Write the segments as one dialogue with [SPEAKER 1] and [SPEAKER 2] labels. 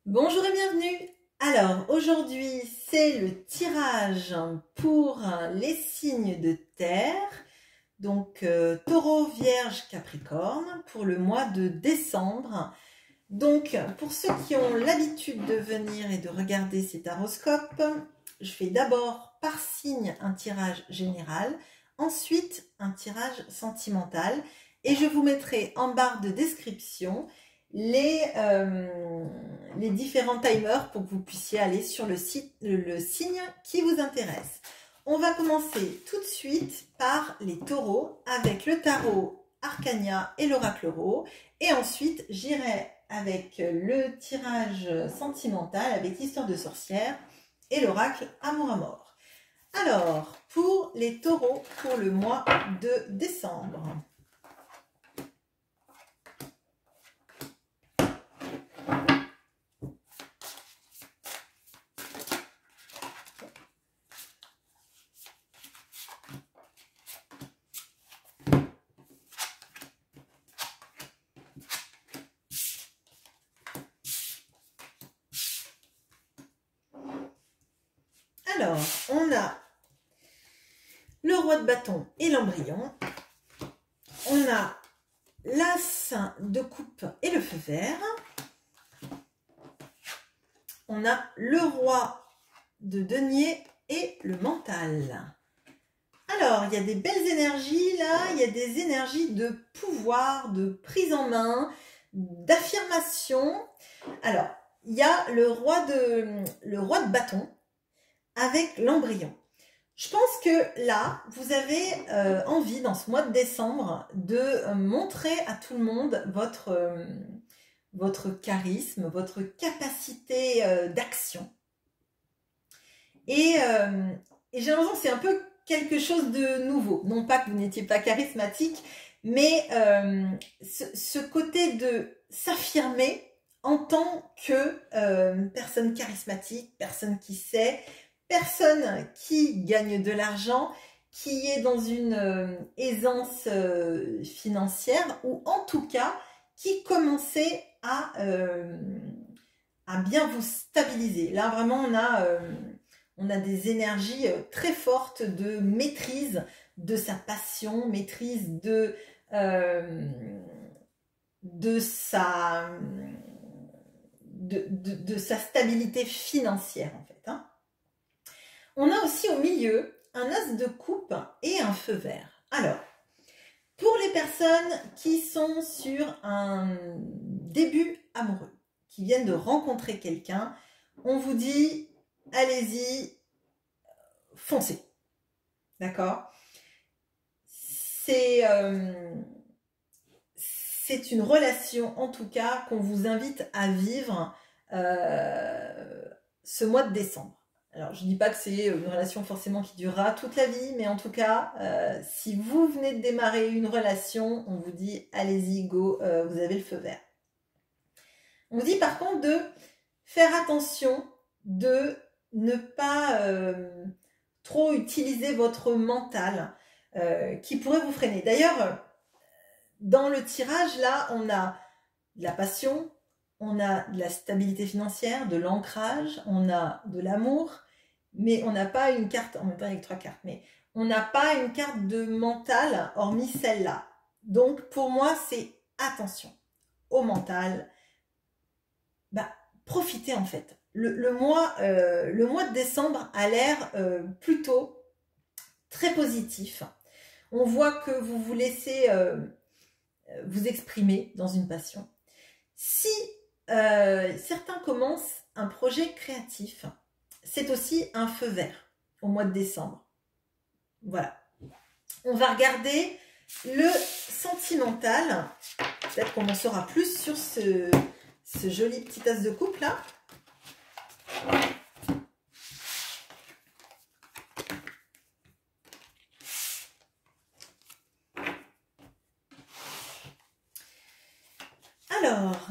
[SPEAKER 1] Bonjour et bienvenue. Alors aujourd'hui c'est le tirage pour les signes de terre, donc Taureau, Vierge, Capricorne pour le mois de décembre. Donc pour ceux qui ont l'habitude de venir et de regarder ces taroscopes, je fais d'abord par signe un tirage général, ensuite un tirage sentimental et je vous mettrai en barre de description les différents timers pour que vous puissiez aller sur le site, le signe qui vous intéresse. On va commencer tout de suite par les taureaux avec le tarot Arcania et l'oracle Euro. Et ensuite, j'irai avec le tirage sentimental avec l'histoire de sorcière et l'oracle Amour à mort. Alors, pour les taureaux pour le mois de décembre. Alors, on a le roi de bâton et l'embryon. On a l'as de coupe et le feu vert. On a le roi de denier et le mental. Alors, il y a des belles énergies là, il y a des énergies de pouvoir, de prise en main, d'affirmation. Alors, il y a le roi de bâton avec l'embryon. Je pense que là, vous avez envie, dans ce mois de décembre, de montrer à tout le monde votre charisme, votre capacité d'action. Et j'ai l'impression que c'est un peu quelque chose de nouveau. Non pas que vous n'étiez pas charismatique, mais ce côté de s'affirmer en tant que personne charismatique, personne qui sait, personne qui gagne de l'argent, qui est dans une aisance financière, ou en tout cas qui commençait à bien vous stabiliser. Là vraiment on a des énergies très fortes de maîtrise de sa passion, maîtrise de sa stabilité financière en fait. Hein. On a aussi au milieu un as de coupe et un feu vert. Alors, pour les personnes qui sont sur un début amoureux, qui viennent de rencontrer quelqu'un, on vous dit, allez-y, foncez. D'accord ? C'est une relation, en tout cas, qu'on vous invite à vivre ce mois de décembre. Alors, je ne dis pas que c'est une relation forcément qui durera toute la vie, mais en tout cas, si vous venez de démarrer une relation, on vous dit, allez-y, go, vous avez le feu vert. On vous dit par contre de faire attention, de ne pas trop utiliser votre mental qui pourrait vous freiner. D'ailleurs, dans le tirage, là, on a de la passion, on a de la stabilité financière, de l'ancrage, on a de l'amour, mais on n'a pas une carte, en même temps avec 3 cartes, mais on n'a pas une carte de mental hormis celle-là. Donc pour moi, c'est attention au mental. Bah, profitez en fait. Le mois de décembre a l'air plutôt très positif. On voit que vous vous laissez vous exprimer dans une passion. Si certains commencent un projet créatif, c'est aussi un feu vert au mois de décembre. Voilà. On va regarder le sentimental. Peut-être qu'on en saura plus sur ce joli petit as de coupe là. Alors,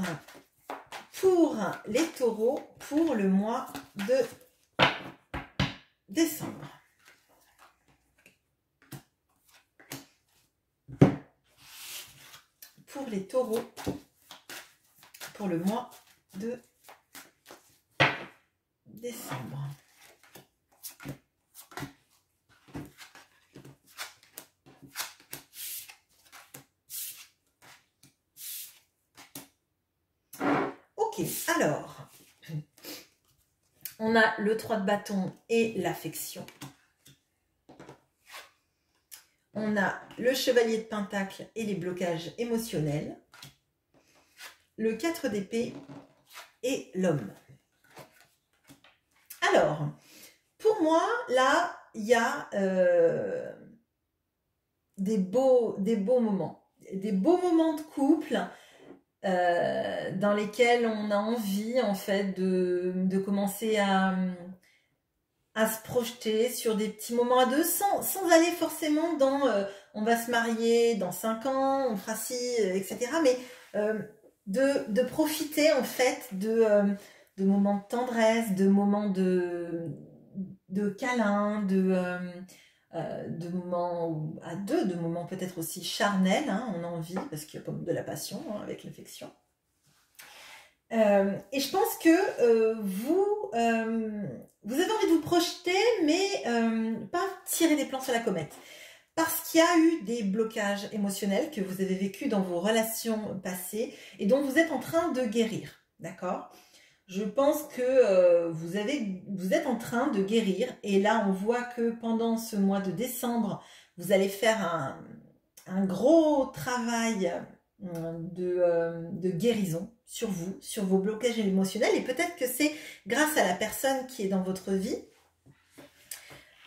[SPEAKER 1] pour les taureaux, pour le mois de décembre. Pour les taureaux, pour le mois de décembre. Ok, alors, on a le 3 de bâton et l'affection. On a le chevalier de pentacle et les blocages émotionnels. Le 4 d'épée et l'homme. Alors, pour moi, là, il y a des beaux moments. Des beaux moments de couple dans lesquels on a envie, en fait, de commencer à se projeter sur des petits moments à deux sans aller forcément dans on va se marier dans 5 ans, on fera ci, etc. Mais de profiter en fait de moments de tendresse, de moments de câlins, de moments à deux, de moments peut-être aussi charnels, hein, on a envie, parce qu'il y a comme de la passion hein, avec l'affection. Et je pense que vous avez envie de vous projeter, mais pas tirer des plans sur la comète. Parce qu'il y a eu des blocages émotionnels que vous avez vécus dans vos relations passées et dont vous êtes en train de guérir. D'accord ? Je pense que vous êtes en train de guérir. Et là, on voit que pendant ce mois de décembre, vous allez faire un gros travail de guérison sur vous, sur vos blocages émotionnels. Et peut-être que c'est grâce à la personne qui est dans votre vie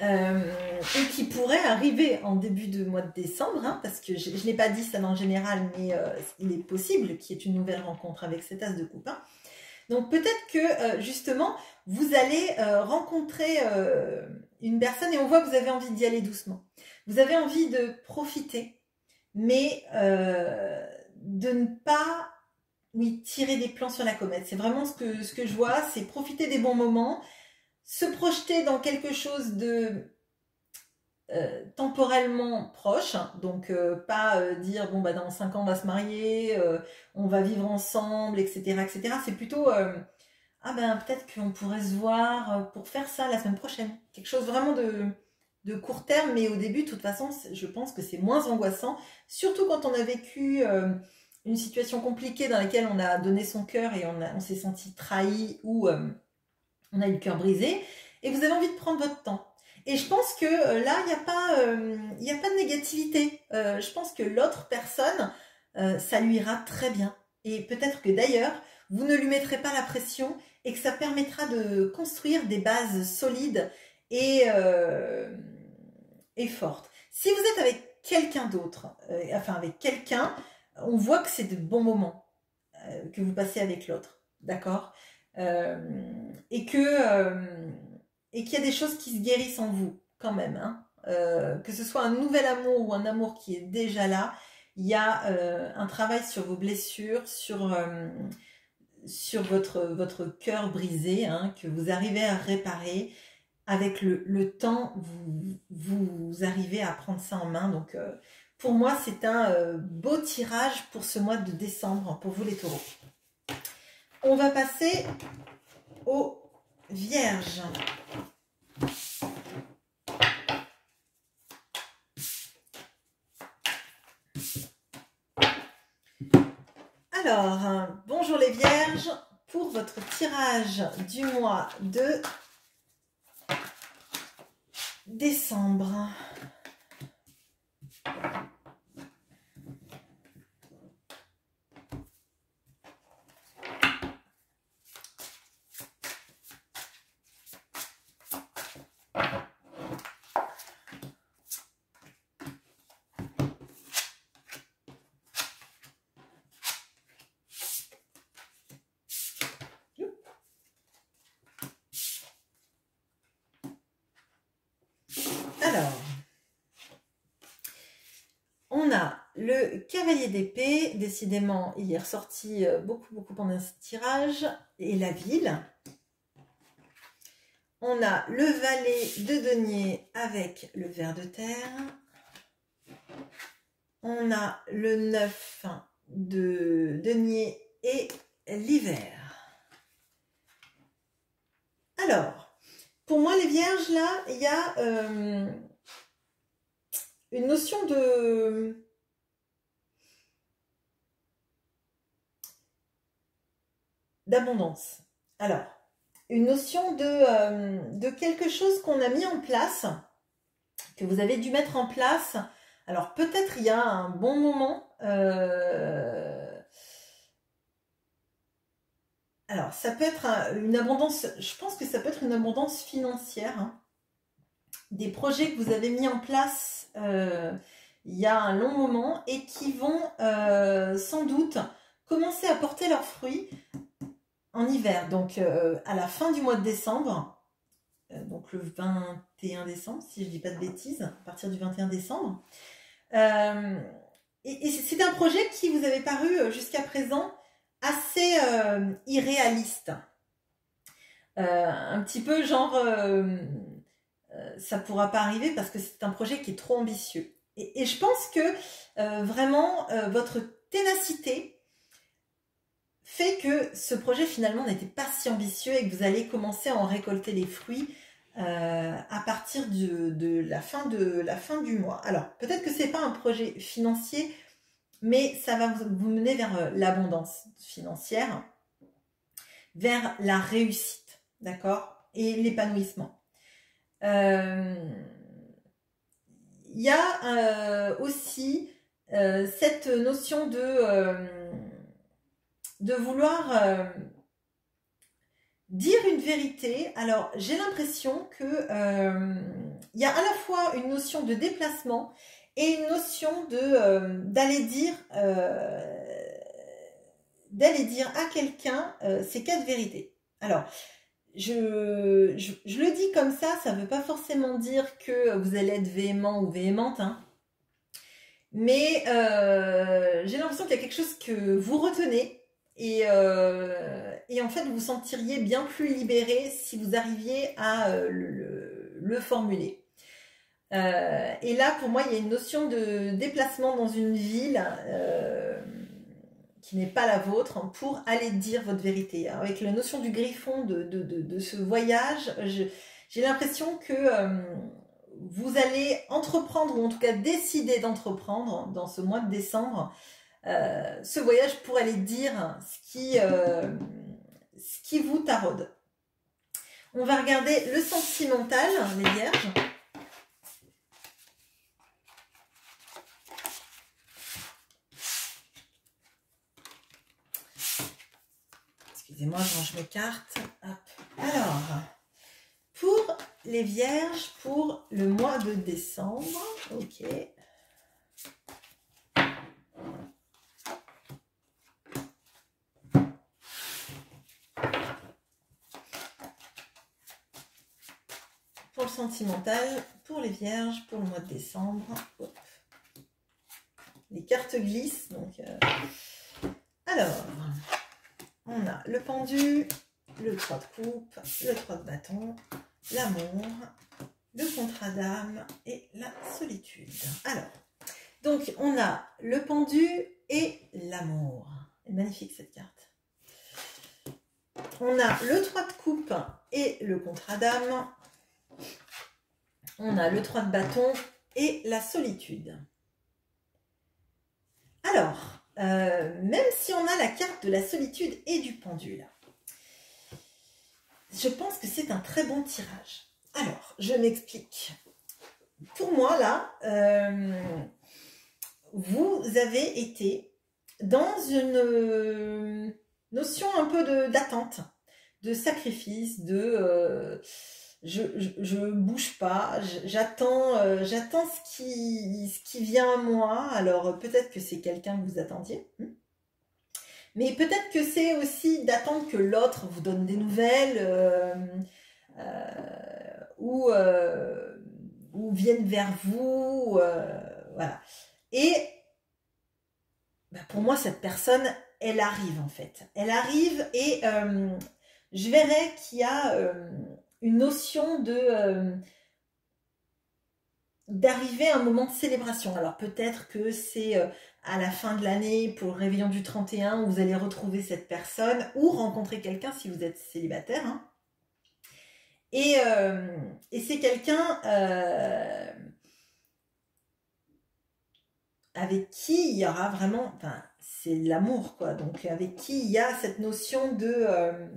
[SPEAKER 1] et qui pourrait arriver en début de mois de décembre, hein, parce que je ne l'ai pas dit ça en général, mais il est possible qu'il y ait une nouvelle rencontre avec cet as de coupe. Hein. Donc peut-être que justement, vous allez rencontrer une personne et on voit que vous avez envie d'y aller doucement. Vous avez envie de profiter, mais de ne pas tirer des plans sur la comète. C'est vraiment ce que je vois, c'est profiter des bons moments, se projeter dans quelque chose de temporellement proche, donc pas dire bon bah dans 5 ans on va se marier, on va vivre ensemble, etc. etc. C'est plutôt ah ben peut-être qu'on pourrait se voir pour faire ça la semaine prochaine. Quelque chose vraiment de court terme, mais au début de toute façon je pense que c'est moins angoissant, surtout quand on a vécu une situation compliquée dans laquelle on a donné son cœur et on s'est senti trahi ou on a eu le cœur brisé, et vous avez envie de prendre votre temps. Et je pense que là, il n'y a pas de négativité. Je pense que l'autre personne, ça lui ira très bien. Et peut-être que d'ailleurs, vous ne lui mettrez pas la pression et que ça permettra de construire des bases solides et fortes. Si vous êtes avec quelqu'un d'autre, enfin avec quelqu'un, on voit que c'est de bons moments que vous passez avec l'autre. D'accord ? Et qu'il y a des choses qui se guérissent en vous quand même, hein. Que ce soit un nouvel amour ou un amour qui est déjà là, il y a un travail sur vos blessures, sur votre cœur brisé, hein, que vous arrivez à réparer. Avec le temps, vous arrivez à prendre ça en main. Donc pour moi, c'est un beau tirage pour ce mois de décembre, pour vous les taureaux. On va passer aux vierges. Alors, bonjour les vierges, pour votre tirage du mois de décembre. Alors, on a le cavalier d'épée, décidément il est ressorti beaucoup pendant ce tirage, et la ville. On a le valet de denier avec le ver de terre. On a le 9 de denier et l'hiver. Alors, Vierges, là, il y a une notion d'abondance. Alors, une notion de quelque chose qu'on a mis en place, que vous avez dû mettre en place. Alors, peut-être il y a un bon moment. Alors, ça peut être une abondance, je pense que ça peut être une abondance financière, hein. Des projets que vous avez mis en place il y a un long moment et qui vont sans doute commencer à porter leurs fruits en hiver. Donc, à la fin du mois de décembre, donc le 21 décembre, si je ne dis pas de bêtises, à partir du 21 décembre. Et c'est un projet qui vous avait paru jusqu'à présent assez irréaliste. Un petit peu genre, ça ne pourra pas arriver parce que c'est un projet qui est trop ambitieux. Et je pense que vraiment, votre ténacité fait que ce projet finalement n'était pas si ambitieux et que vous allez commencer à en récolter les fruits à partir de la fin du mois. Alors, peut-être que ce n'est pas un projet financier, mais ça va vous mener vers l'abondance financière, vers la réussite, d'accord, et l'épanouissement. Il y a aussi cette notion de vouloir dire une vérité. Alors, j'ai l'impression que il y a à la fois une notion de déplacement et une notion d'aller dire à quelqu'un ces quatre vérités. Alors, je le dis comme ça ne veut pas forcément dire que vous allez être véhément ou véhémente, hein. Mais j'ai l'impression qu'il y a quelque chose que vous retenez et en fait vous vous sentiriez bien plus libéré si vous arriviez à le formuler. Et là pour moi il y a une notion de déplacement dans une ville qui n'est pas la vôtre pour aller dire votre vérité. Alors, avec la notion du griffon de ce voyage, j'ai l'impression que vous allez entreprendre, ou en tout cas décider d'entreprendre dans ce mois de décembre, ce voyage pour aller dire ce qui vous taraude. On va regarder le sentimental, les vierges. Excusez-moi, je range mes cartes. Hop. Alors, pour les vierges, pour le mois de décembre, ok. Pour le sentimental, pour les vierges, pour le mois de décembre. Hop. Les cartes glissent, donc... Alors, on a le pendu, le 3 de coupe, le 3 de bâton, l'amour, le contrat d'âme et la solitude. Alors, donc on a le pendu et l'amour. Magnifique cette carte. On a le 3 de coupe et le contrat d'âme. On a le 3 de bâton et la solitude. Alors, même si on a la carte de la solitude et du pendule, je pense que c'est un très bon tirage. Alors, je m'explique. Pour moi, là, vous avez été dans une notion un peu d'attente, de sacrifice, je bouge pas, j'attends ce qui vient à moi. Alors peut-être que c'est quelqu'un que vous attendiez, mais peut-être que c'est aussi d'attendre que l'autre vous donne des nouvelles ou vienne vers vous, voilà. Et bah, pour moi, cette personne, elle arrive en fait. Elle arrive et je verrai qu'il y a une notion d'arriver à un moment de célébration. Alors peut-être que c'est à la fin de l'année, pour le réveillon du 31, où vous allez retrouver cette personne ou rencontrer quelqu'un si vous êtes célibataire, hein. Et c'est quelqu'un avec qui il y aura vraiment, enfin, c'est l'amour, quoi. Donc, avec qui il y a cette notion de, euh,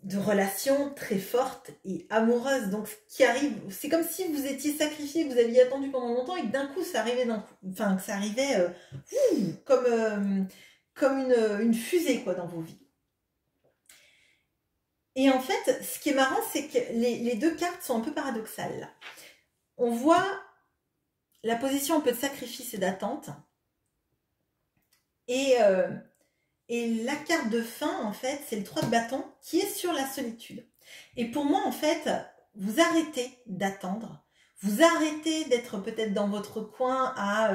[SPEAKER 1] de relation très forte et amoureuse. Donc, ce qui arrive, c'est comme si vous étiez sacrifié, vous aviez attendu pendant longtemps et que d'un coup, ça arrivait enfin, que ça arrivait comme une fusée, quoi, dans vos vies. Et en fait, ce qui est marrant, c'est que les deux cartes sont un peu paradoxales, là. On voit la position un peu de sacrifice et d'attente. Et la carte de fin, en fait, c'est le 3 de bâton qui est sur la solitude. Et pour moi, en fait, vous arrêtez d'attendre. Vous arrêtez d'être peut-être dans votre coin à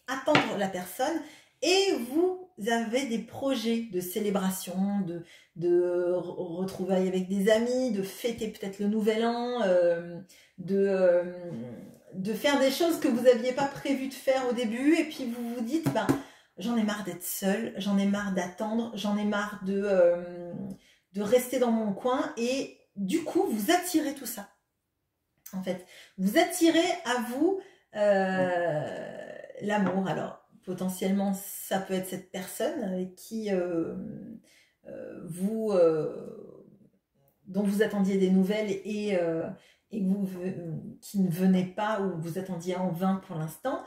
[SPEAKER 1] attendre la personne. Et vous avez des projets de célébration, de retrouvailles avec des amis, de fêter peut-être le nouvel an, de faire des choses que vous n'aviez pas prévu de faire au début. Et puis vous vous dites, ben, j'en ai marre d'être seule, j'en ai marre d'attendre, j'en ai marre de rester dans mon coin. Et du coup, vous attirez tout ça. En fait, vous attirez à vous l'amour. Alors, potentiellement, ça peut être cette personne avec qui dont vous attendiez des nouvelles et qui ne venait pas ou vous attendiez en vain pour l'instant.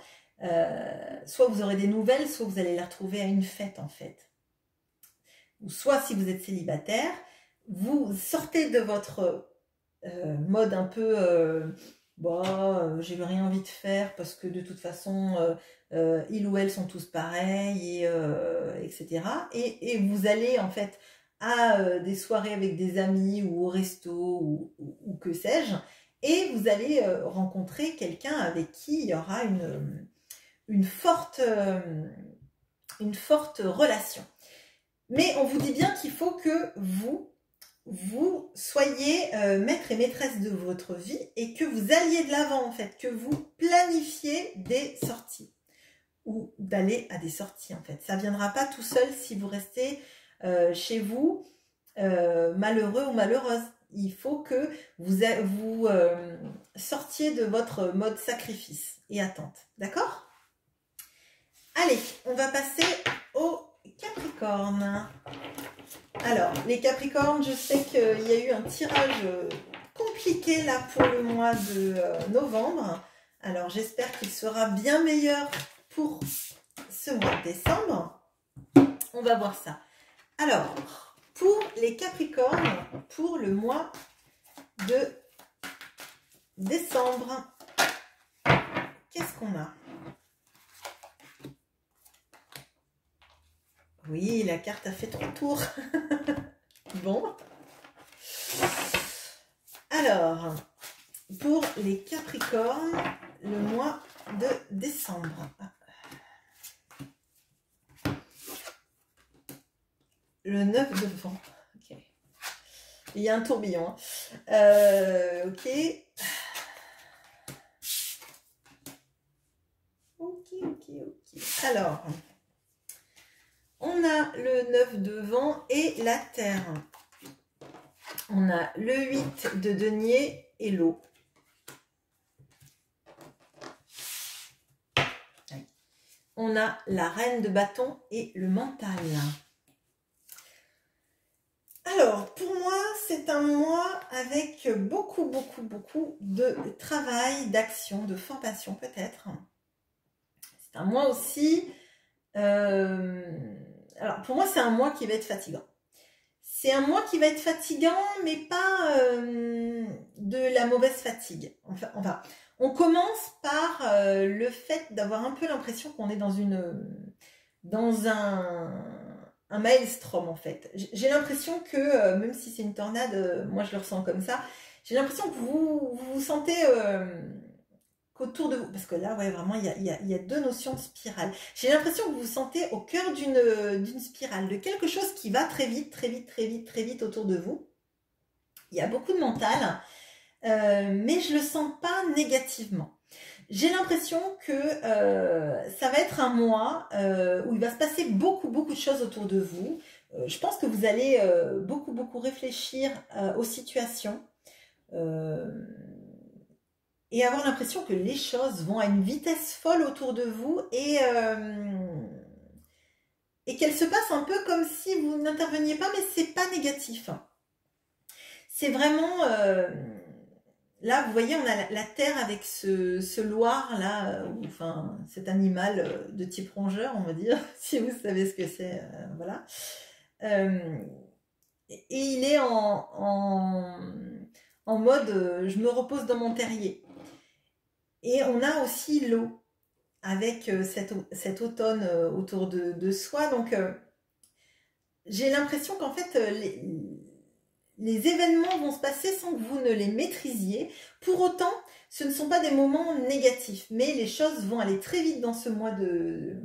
[SPEAKER 1] Soit vous aurez des nouvelles, soit vous allez la retrouver à une fête en fait. Ou soit si vous êtes célibataire, vous sortez de votre mode un peu j'ai rien envie de faire parce que de toute façon ils ou elles sont tous pareils etc. Et vous allez en fait à des soirées avec des amis ou au resto ou que sais-je, et vous allez rencontrer quelqu'un avec qui il y aura une forte relation. Mais on vous dit bien qu'il faut que vous soyez maître et maîtresse de votre vie et que vous alliez de l'avant en fait, que vous planifiez des sorties ou d'aller à des sorties en fait. Ça ne viendra pas tout seul si vous restez chez vous malheureux ou malheureuse. Il faut que vous sortiez de votre mode sacrifice et attente. D'accord ? Allez, on va passer au Capricorne. Alors, les Capricornes, je sais qu'il y a eu un tirage compliqué là pour le mois de novembre. Alors, j'espère qu'il sera bien meilleur pour ce mois de décembre. On va voir ça. Alors, pour les Capricornes, pour le mois de décembre, qu'est-ce qu'on a ? Oui, la carte a fait 3 tours. Bon. Alors, pour les Capricornes, le mois de décembre. Le 9 de vent. Ok. Il y a un tourbillon. Ok. Ok. Alors, on a le 9 de vent et la terre. On a le 8 de denier et l'eau. On a la reine de bâton et le mental. Alors, pour moi, c'est un mois avec beaucoup de travail, d'action, de formation peut-être. C'est un mois aussi... alors, pour moi, c'est un mois qui va être fatigant. C'est un mois qui va être fatigant, mais pas de la mauvaise fatigue. Enfin, on commence par le fait d'avoir un peu l'impression qu'on est dans un maelstrom en fait. J'ai l'impression que, même si c'est une tornade, moi je le ressens comme ça, j'ai l'impression que vous vous sentez qu'autour de vous, parce que là, ouais, vraiment, il y a deux notions de spirale. J'ai l'impression que vous vous sentez au cœur d'une spirale, de quelque chose qui va très vite autour de vous. Il y a beaucoup de mental, mais je le sens pas négativement. J'ai l'impression que ça va être un mois où il va se passer beaucoup de choses autour de vous. je pense que vous allez beaucoup réfléchir aux situations et avoir l'impression que les choses vont à une vitesse folle autour de vous et qu'elles se passent un peu comme si vous n'interveniez pas, mais c'est pas négatif. C'est vraiment... là, vous voyez, on a la Terre avec ce loir là, enfin cet animal de type rongeur, on va dire, si vous savez ce que c'est, voilà. Et il est en mode je me repose dans mon terrier. Et on a aussi l'eau avec cet automne autour de soi. Donc j'ai l'impression qu'en fait les événements vont se passer sans que vous ne les maîtrisiez. Pour autant, ce ne sont pas des moments négatifs, mais les choses vont aller très vite dans ce mois de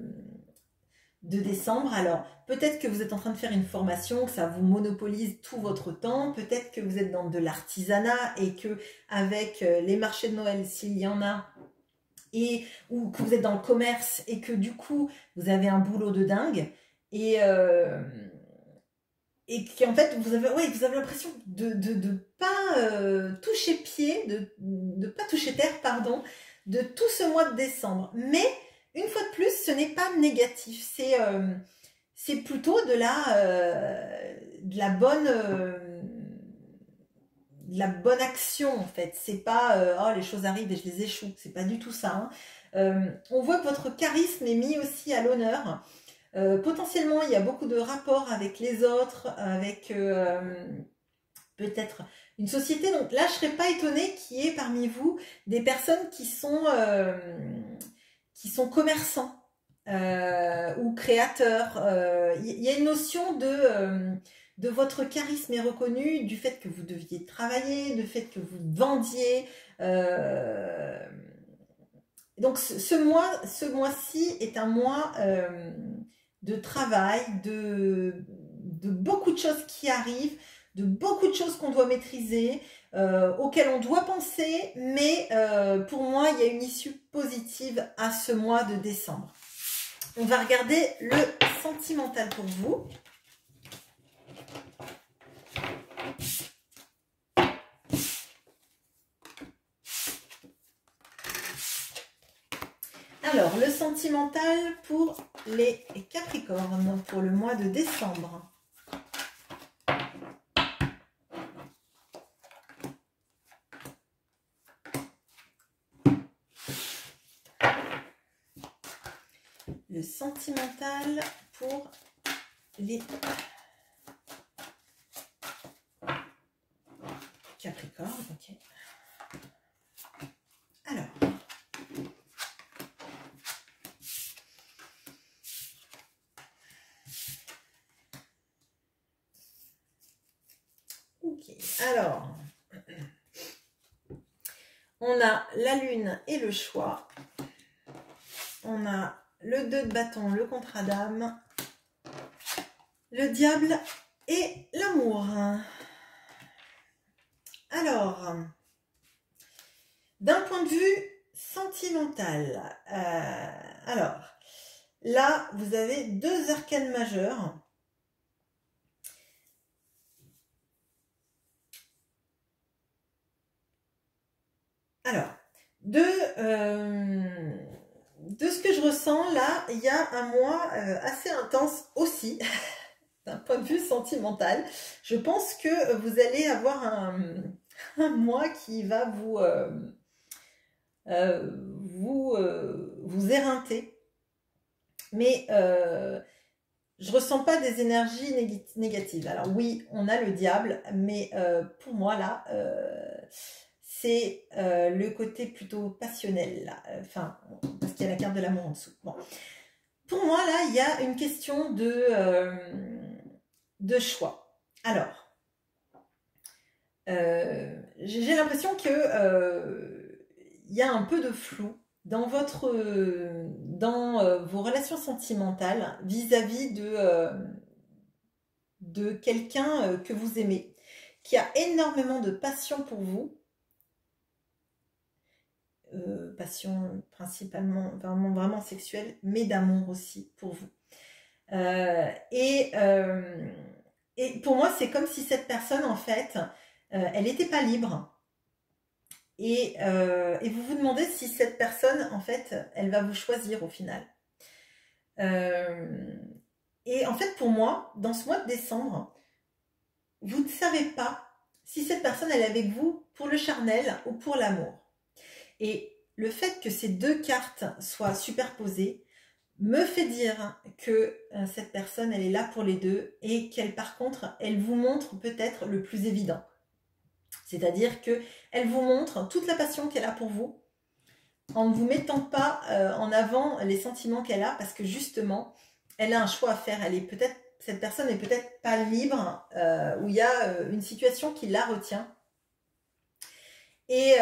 [SPEAKER 1] décembre. Alors, peut-être que vous êtes en train de faire une formation, que ça vous monopolise tout votre temps. Peut-être que vous êtes dans de l'artisanat et que avec les marchés de Noël, s'il y en a, ou que vous êtes dans le commerce et que du coup, vous avez un boulot de dingue et qu'en fait, vous avez l'impression de pas toucher pied, de pas toucher terre, pardon, de tout ce mois de décembre. Mais, une fois de plus, ce n'est pas négatif. C'est plutôt de la bonne action, en fait. C'est pas oh, les choses arrivent et je les échoue. C'est pas du tout ça. Hein. On voit que votre charisme est mis aussi à l'honneur. Potentiellement, il y a beaucoup de rapports avec les autres, avec peut-être une société. Donc là, je ne serais pas étonnée qu'il y ait parmi vous des personnes qui sont commerçants ou créateurs. Il y a une notion de votre charisme est reconnu, du fait que vous deviez travailler, du fait que vous vendiez. Donc ce mois-ci est un mois de travail, de beaucoup de choses qui arrivent, de beaucoup de choses qu'on doit maîtriser, auxquelles on doit penser, mais pour moi, il y a une issue positive à ce mois de décembre. On va regarder le sentimental pour vous. Alors, le sentimental pour les Capricornes, pour le mois de décembre. Le sentimental pour les Capricornes, ok. Alors. Ok, alors. On a la lune et le choix. On a le 2 de bâton, le contrat d'âme, le diable et l'amour. Alors, d'un point de vue sentimental, alors, là, vous avez 2 arcanes majeures. Alors, de ce que je ressens, là, il y a un mois assez intense aussi, d'un point de vue sentimental. Je pense que vous allez avoir un mois qui va vous éreinter. Mais je ressens pas des énergies négatives. Alors oui, on a le diable, mais pour moi, là... c'est le côté plutôt passionnel, là. Enfin, parce qu'il y a la carte de l'amour en dessous. Bon. Pour moi, là, il y a une question de choix. Alors, j'ai l'impression que il y a un peu de flou dans vos relations sentimentales vis-à-vis de quelqu'un que vous aimez, qui a énormément de passion pour vous. Passion principalement vraiment sexuelle, mais d'amour aussi pour vous. Et pour moi, c'est comme si cette personne, en fait, elle n'était pas libre. Et vous vous demandez si cette personne, en fait, elle va vous choisir au final. Euh, et en fait, pour moi, dans ce mois de décembre, vous ne savez pas si cette personne, elle est avec vous pour le charnel ou pour l'amour. Et le fait que ces deux cartes soient superposées me fait dire que cette personne, elle est là pour les deux et qu'elle, par contre, elle vous montre peut-être le plus évident. C'est-à-dire qu'elle vous montre toute la passion qu'elle a pour vous en ne vous mettant pas en avant les sentiments qu'elle a parce que justement, elle a un choix à faire. Elle est peut-être, cette personne n'est peut-être pas libre où il y a une situation qui la retient. Et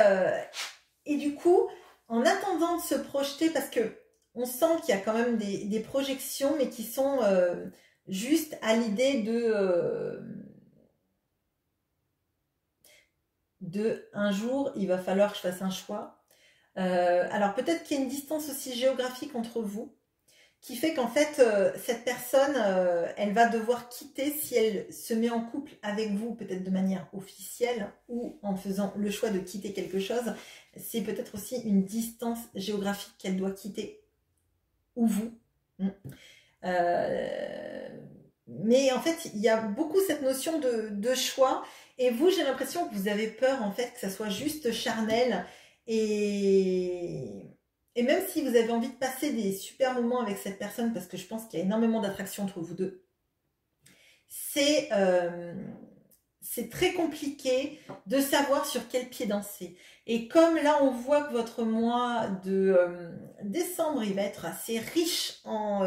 [SPEAKER 1] du coup, en attendant de se projeter, parce que on sent qu'il y a quand même des projections, mais qui sont juste à l'idée de un jour, il va falloir que je fasse un choix. Alors peut-être qu'il y a une distance aussi géographique entre vous, qui fait qu'en fait, cette personne, elle va devoir quitter si elle se met en couple avec vous, peut-être de manière officielle, ou en faisant le choix de quitter quelque chose. C'est peut-être aussi une distance géographique qu'elle doit quitter, ou vous. Mais en fait, il y a beaucoup cette notion de choix. Et vous, j'ai l'impression que vous avez peur, en fait, que ça soit juste charnel. Et même si vous avez envie de passer des super moments avec cette personne, parce que je pense qu'il y a énormément d'attraction entre vous deux, c'est très compliqué de savoir sur quel pied danser. Et comme là, on voit que votre mois de décembre, il va être assez riche en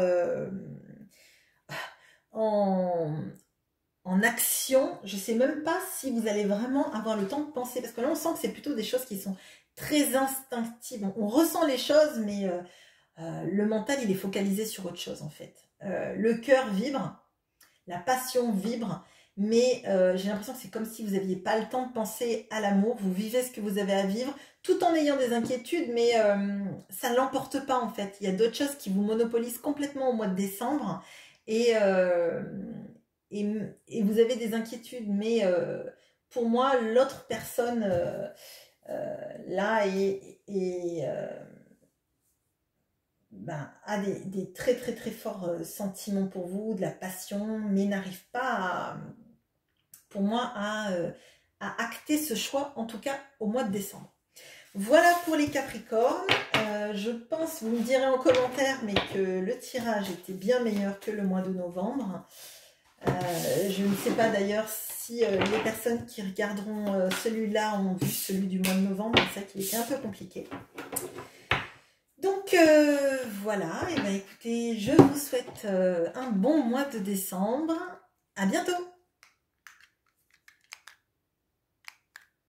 [SPEAKER 1] action, je ne sais même pas si vous allez vraiment avoir le temps de penser, parce que là, on sent que c'est plutôt des choses qui sont très instinctives. On ressent les choses, mais le mental, il est focalisé sur autre chose, en fait. Le cœur vibre, la passion vibre, mais j'ai l'impression que c'est comme si vous n'aviez pas le temps de penser à l'amour. Vous vivez ce que vous avez à vivre, tout en ayant des inquiétudes, mais ça ne l'emporte pas, en fait. Il y a d'autres choses qui vous monopolisent complètement au mois de décembre, et, et vous avez des inquiétudes, mais pour moi, l'autre personne là a des très très très forts sentiments pour vous, de la passion, mais n'arrive pas pour moi à acter ce choix, en tout cas au mois de décembre. Voilà pour les Capricornes. Je pense, vous me direz en commentaire, mais que le tirage était bien meilleur que le mois de novembre. Je ne sais pas d'ailleurs si les personnes qui regarderont celui-là ont vu celui du mois de novembre. C'est ça qui était un peu compliqué. Donc voilà, et bien écoutez, je vous souhaite un bon mois de décembre. À bientôt!